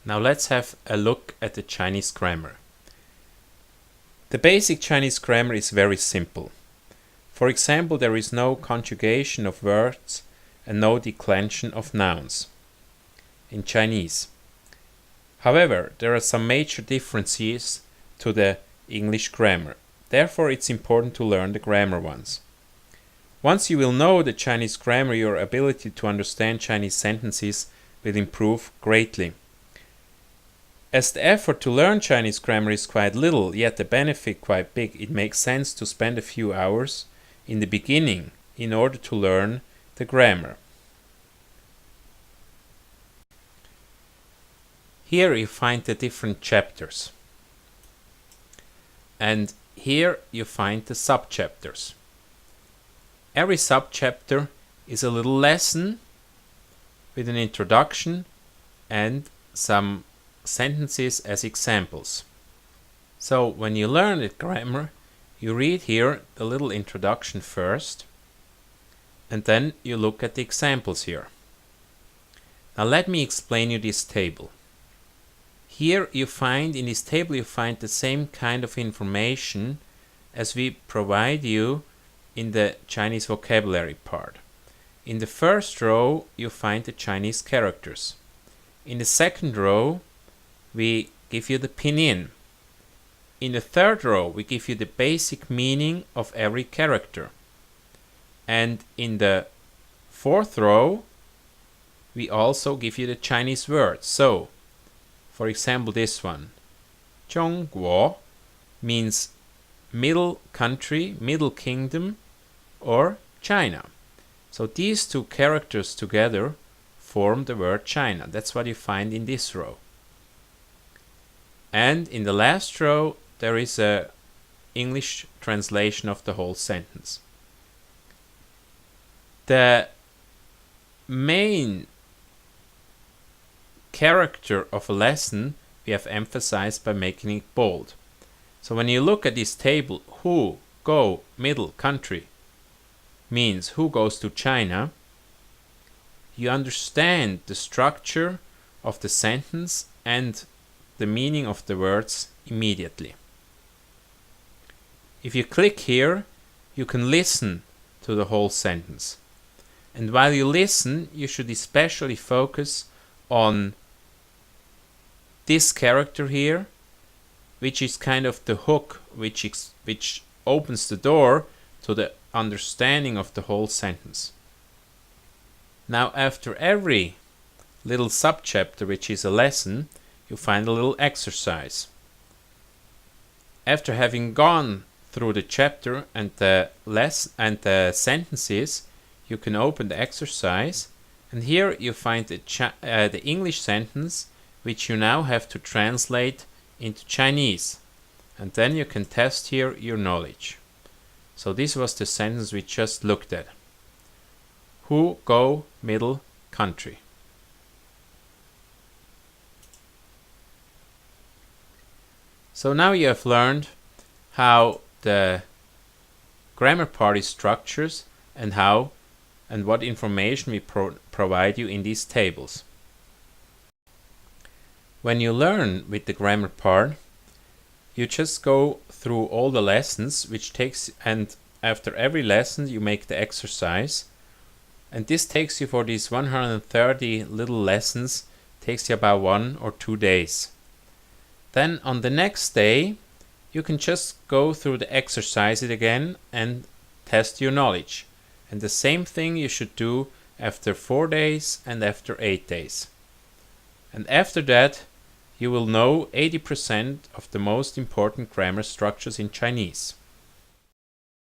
Now let's have a look at the Chinese grammar. The basic Chinese grammar is very simple. For example, there is no conjugation of words and no declension of nouns in Chinese. However, there are some major differences to the English grammar. Therefore, it's important to learn the grammar ones. Once you will know the Chinese grammar, your ability to understand Chinese sentences will improve greatly. As the effort to learn Chinese grammar is quite little, yet the benefit quite big, it makes sense to spend a few hours in the beginning in order to learn the grammar. Here you find the different chapters. And here you find the subchapters. Every subchapter is a little lesson with an introduction and some sentences as examples. So when you learn the grammar, you read here the little introduction first, and then you look at the examples here. Now let me explain you this table. Here you find, in this table you find the same kind of information as we provide you in the Chinese vocabulary part. In the first row you find the Chinese characters. In the second row we give you the pinyin. In the third row we give you the basic meaning of every character. And in the fourth row we also give you the Chinese words. So, for example, this one, 中国 means middle country, middle kingdom, or China. So these two characters together form the word China. That's what you find in this row. And in the last row there is a English translation of the whole sentence. The main character of a lesson we have emphasized by making it bold. So when you look at this table, who, go, middle, country, means who goes to China, you understand the structure of the sentence and the meaning of the words immediately. If you click here, you can listen to the whole sentence. And while you listen, you should especially focus on this character here, which is kind of the hook which opens the door to the understanding of the whole sentence. Now, after every little subchapter, which is a lesson, you find a little exercise. After having gone through the chapter and the sentences, you can open the exercise, and here you find the English sentence, which you now have to translate into Chinese, and then you can test here your knowledge. So this was the sentence we just looked at. Who, go, middle, country. So now you have learned how the grammar part is structured and how and what information we provide you in these tables. When you learn with the grammar part, you just go through all the lessons, and after every lesson you make the exercise, and this takes you, for these 130 little lessons, takes you about 1 or 2 days. Then on the next day you can just go through the exercises again and test your knowledge. And the same thing you should do after 4 days and after 8 days. And after that you will know 80% of the most important grammar structures in Chinese.